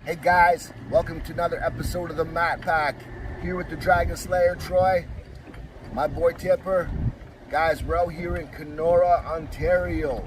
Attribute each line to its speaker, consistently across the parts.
Speaker 1: Hey guys, welcome to another episode of the Mat Pack. Here with the Dragon Slayer, Troy, my boy Tipper. Guys, we're out here in Kenora, Ontario.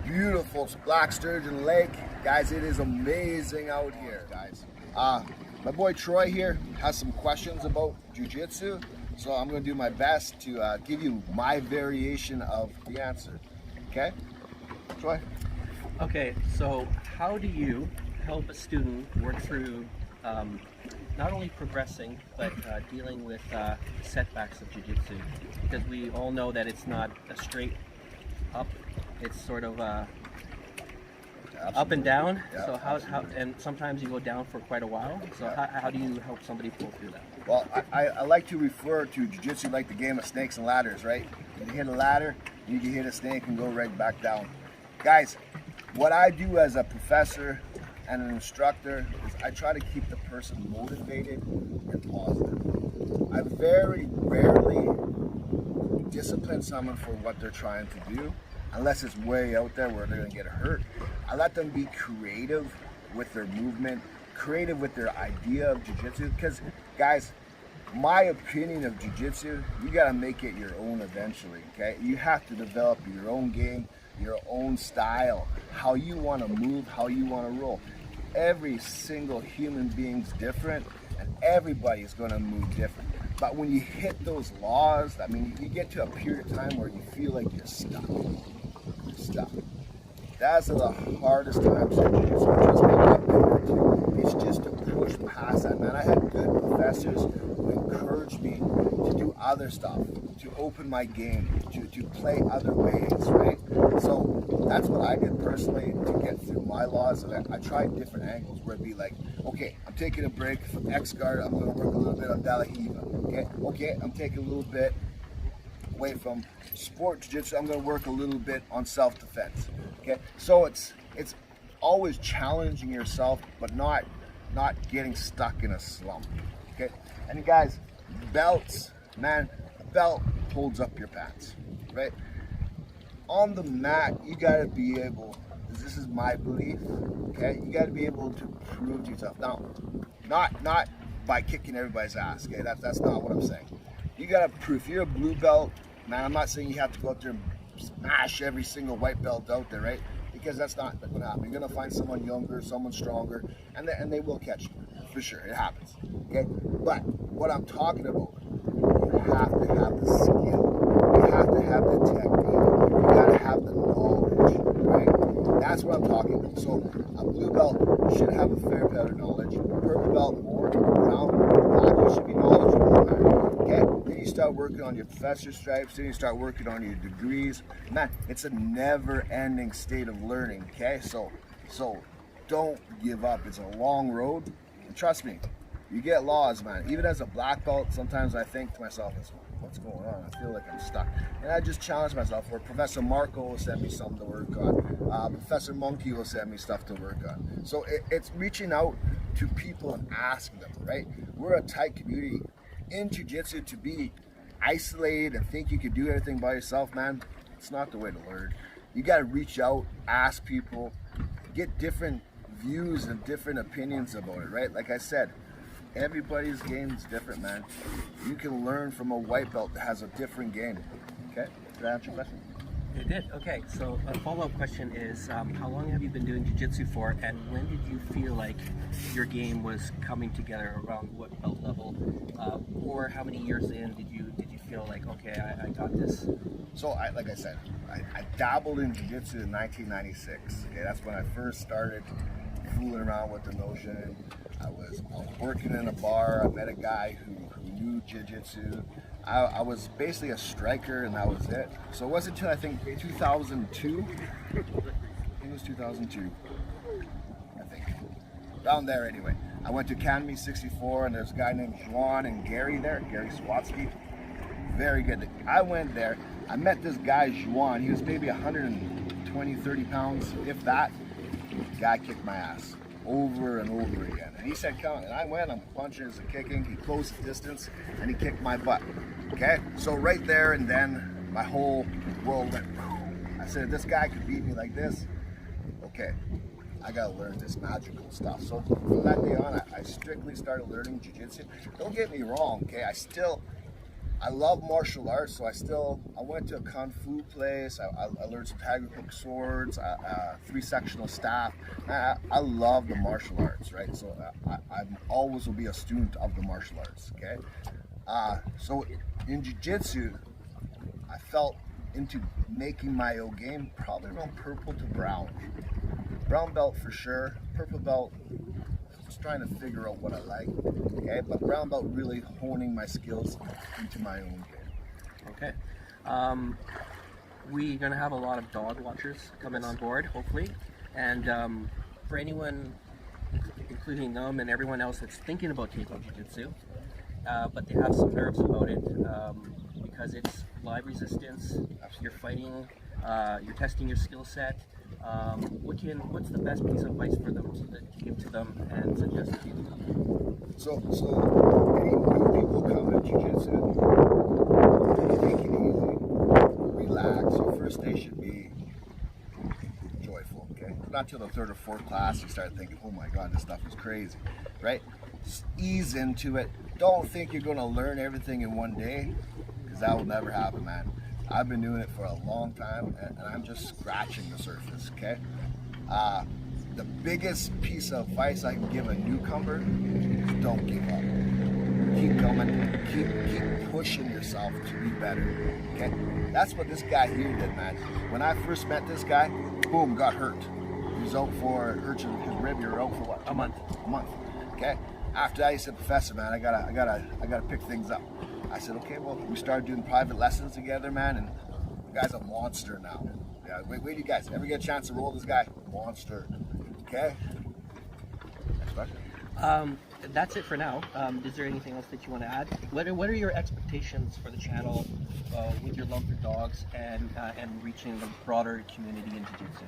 Speaker 1: Beautiful Black Sturgeon Lake. Guys, it is amazing out here, guys. My boy Troy here has some questions about jiu-jitsu, so I'm going to do my best to give you my variation of the answer. Okay? Troy?
Speaker 2: Okay, so how do you help a student work through not only progressing but dealing with setbacks of jiu-jitsu? Because we all know that it's not a straight up, it's sort of up and down. Yeah, so how and sometimes you go down for quite a while. So how do you help somebody pull through that?
Speaker 1: Well, I like to refer to jiu-jitsu like the game of snakes and ladders, right? You hit a ladder, you can hit a snake and go right back down. Guys, what I do as a professor and an instructor is I try to keep the person motivated and positive. I very rarely discipline someone for what they're trying to do, unless it's way out there where they're going to get hurt. I let them be creative with their movement, creative with their idea of jiu-jitsu, because guys, my opinion of jiu-jitsu, you got to make it your own eventually, okay? You have to develop your own game, your own style, how you want to move, how you want to roll. Every single human being's different, and everybody is going to move different. But when you hit those laws, I mean, you get to a period of time where you feel like you're stuck. You're stuck. That's the hardest times in jiu-jitsu. It's just to push past that, man. I had good professors who encouraged me to do other stuff, to open my game, to play other ways, right? So that's what I did personally to get through my laws. And I tried different angles where it'd be like, okay, I'm taking a break from X guard, I'm going to work a little bit on De La Hiva. Okay, I'm taking a little bit away from sport jiu-jitsu, I'm going to work a little bit on self-defense. Okay, so it's always challenging yourself, but not getting stuck in a slump. Okay, and guys, belts, man, a belt holds up your pants, right? On the mat, you gotta be able, this is my belief, okay? You gotta be able to prove to yourself. Now, not by kicking everybody's ass, okay? That's not what I'm saying. You gotta prove, if you're a blue belt, man, I'm not saying you have to go out there and smash every single white belt out there, right? Because that's not gonna happen. You're gonna find someone younger, someone stronger, and they will catch you, for sure, it happens, okay? But what I'm talking about, you have to have the skill, you have to have the technique, you gotta have the knowledge, right? That's what I'm talking about. So a blue belt should have a fair bit of knowledge, purple belt more, brown, black, you should be knowledgeable, man. Okay? Then you start working on your professor stripes, then you start working on your degrees. Man, it's a never-ending state of learning, okay? So don't give up. It's a long road, and trust me, you get laws, man. Even as a black belt, sometimes I think to myself, what's going on? I feel like I'm stuck. And I just challenge myself, where Professor Marco will send me something to work on. Professor Monkey will send me stuff to work on. So it's reaching out to people and asking them, right? We're a tight community. In jiu-jitsu, to be isolated and think you can do everything by yourself, man, it's not the way to learn. You got to reach out, ask people, get different views and different opinions about it, right? Like I said, everybody's game is different, man. You can learn from a white belt that has a different game. Okay? Did I answer your question?
Speaker 2: It did. Okay, so a follow-up question is, how long have you been doing jiu-jitsu for, and when did you feel like your game was coming together, around what belt level, or how many years in did you feel like, okay, I got this?
Speaker 1: So, like I said, I dabbled in jiu-jitsu in 1996. Okay, that's when I first started fooling around with the notion. I was working in a bar. I met a guy who knew jiu-jitsu. I was basically a striker, and that was it. So it wasn't until I think 2002. I think it was 2002. I think down there anyway. I went to Academy 64, and there's a guy named Juan and Gary there, Gary Swatsky. Very good. I went there. I met this guy Juan. He was maybe 120, 30 pounds, if that. The guy kicked my ass over and over again. And he said, come, and I went, I'm punching and kicking. He closed the distance, and he kicked my butt. Okay? So right there and then, my whole world went, I said, if this guy could beat me like this, okay, I gotta learn this magical stuff. So from that day on, I strictly started learning jiu-jitsu. Don't get me wrong, okay? I love martial arts, so I went to a kung fu place. I learned some tiger hook swords, 3-sectional staff. I love the martial arts, right? So I always will be a student of the martial arts, okay? So in jiu-jitsu, I felt into making my own game probably around purple to brown. Brown belt for sure, purple belt, just trying to figure out what I like, okay? But brown belt really honing my skills into my own game.
Speaker 2: Okay. We're going to have a lot of dog watchers coming on board, hopefully. And for anyone, including them and everyone else that's thinking about taking jiu-jitsu, but they have some nerves about it because it's live resistance, you're fighting, you're testing your skill set. What's the best piece of advice for them to give to them and suggest to you?
Speaker 1: So any new people come to jiu-jitsu, take it easy, relax. Your first day should be joyful, okay? Not till the third or fourth class you start thinking, oh my God, this stuff is crazy, right? Just ease into it. Don't think you're gonna learn everything in one day, because that will never happen, man. I've been doing it for a long time, and I'm just scratching the surface, okay? The biggest piece of advice I can give a newcomer is don't give up. Keep coming, keep pushing yourself to be better, okay? That's what this guy here did, man. When I first met this guy, boom, got hurt. He was out for his rib. You were out for what?
Speaker 2: A month.
Speaker 1: A month, okay? After that, he said, Professor, man, I gotta pick things up. I said, okay, well, we started doing private lessons together, man, and the guy's a monster now. Yeah, wait, you guys ever get a chance to roll this guy? Monster. Okay? Next question.
Speaker 2: That's it for now. Is there anything else that you want to add? What are your expectations for the channel with your love for dogs and reaching the broader community in jiu-jitsu?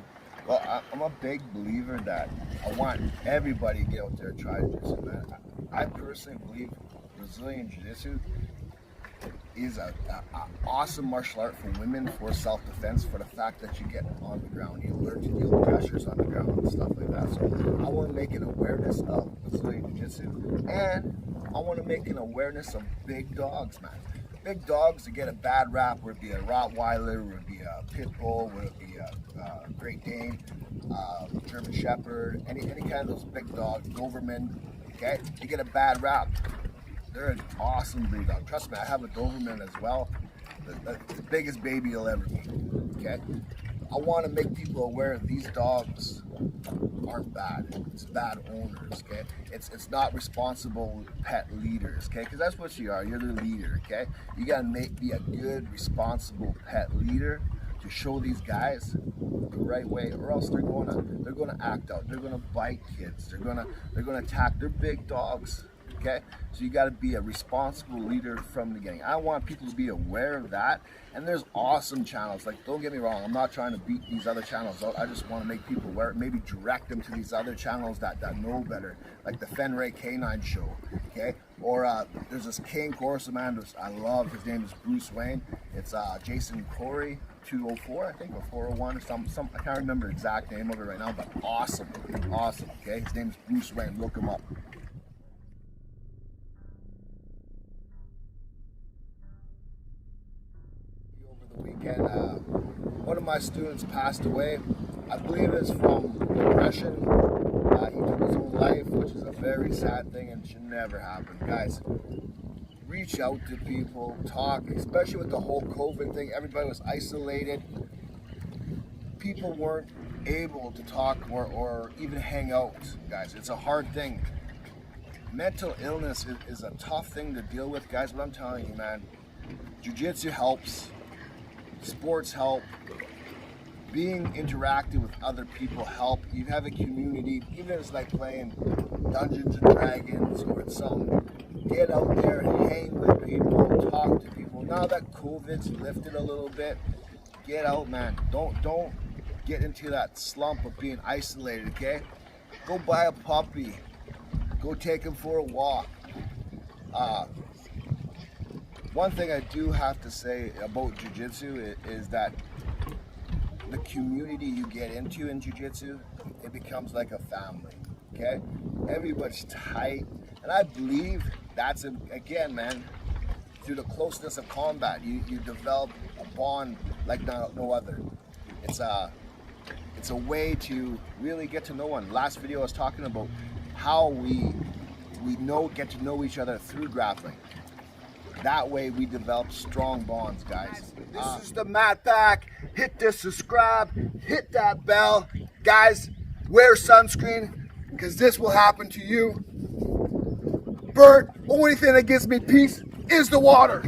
Speaker 1: Well, I'm a big believer that I want everybody to get out there and try jiu-jitsu, man. I personally believe Brazilian jiu-jitsu is an awesome martial art for women for self-defense, for the fact that you get on the ground, you learn to deal with pressures on the ground and stuff like that. So I want to make an awareness of Brazilian jiu-jitsu, and I want to make an awareness of big dogs, man. Big dogs that get a bad rap, whether it be a Rottweiler, whether it be a Pit Bull, whether it be a Great Dane, German Shepherd, any kind of those big dogs, Doberman, okay? You get a bad rap. They're an awesome breed dog. Trust me, I have a Doberman as well. The biggest baby you'll ever meet, okay? I want to make people aware these dogs aren't bad. It's bad owners, okay? It's not responsible pet leaders, okay? Because that's what you are. You're the leader, okay? You gotta be a good, responsible pet leader to show these guys the right way, or else they're gonna act out. They're gonna bite kids. They're gonna attack. They're big dogs. Okay, so you got to be a responsible leader from the beginning. I want people to be aware of that, and there's awesome channels. Like, don't get me wrong, I'm not trying to beat these other channels out. I just want to make people aware, maybe direct them to these other channels that know better, like the Fenray Canine Show, okay? Or there's this Cane Corso man I love. His name is Bruce Wayne. It's Jason Corey 204, I think, or 401, or some I can't remember the exact name of it right now, but awesome, okay? His name is Bruce Wayne. Look him up. Weekend, one of my students passed away. I believe it's from depression. He took his own life, which is a very sad thing and should never happen. Guys, reach out to people, talk, especially with the whole COVID thing. Everybody was isolated. People weren't able to talk or even hang out, guys. It's a hard thing. Mental illness is a tough thing to deal with, guys, but I'm telling you, man, jiu-jitsu helps. Sports help. Being interactive with other people help. You have a community, even if it's like playing Dungeons and Dragons or some. Get out there, hang with people, talk to people. Now that COVID's lifted a little bit, get out, man. Don't get into that slump of being isolated, okay? Go buy a puppy. Go take him for a walk. One thing I do have to say about jiu-jitsu is that the community you get into in jiu-jitsu, it becomes like a family, okay? Everybody's tight, and I believe that's, again, man, through the closeness of combat, you develop a bond like no other. It's a way to really get to know one. Last video I was talking about how we get to know each other through grappling. That way we develop strong bonds, guys. This is the Matt Back. Hit the subscribe, hit that bell. Guys, wear sunscreen, because this will happen to you. Bert, only thing that gives me peace is the water.